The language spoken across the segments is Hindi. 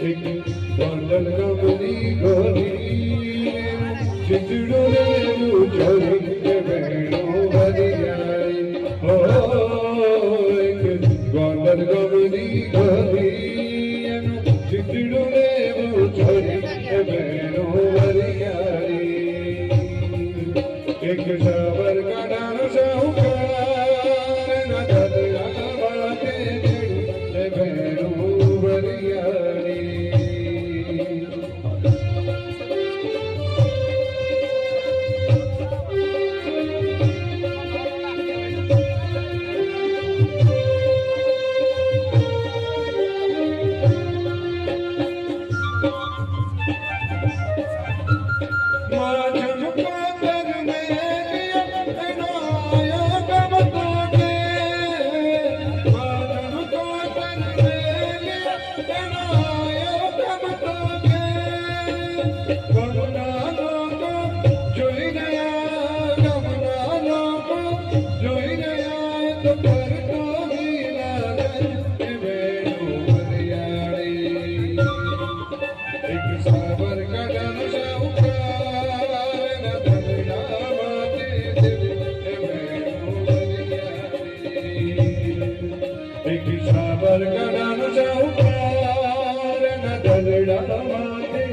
एक गोंडल गमनी गोरी चिचड़ो रे छोरी के बेणो भरियाई हो एक गोंडल गमनी गोरी चिचड़ो रे छोरी के बेणो भरियाई एक सावर काढानो साहुकार ना ददला बाटे बेणो भरियाई सावर काढानो साहुकार ना ददला बाटे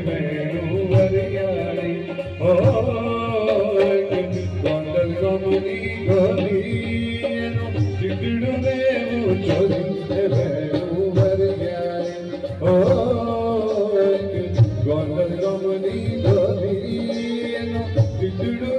बेणो भरियाई हो गोंडल गमनी गोरी चिचड़ो रे छोरी बेणो भरियाई हो गोंडल गमनी गोरी चिचड़ो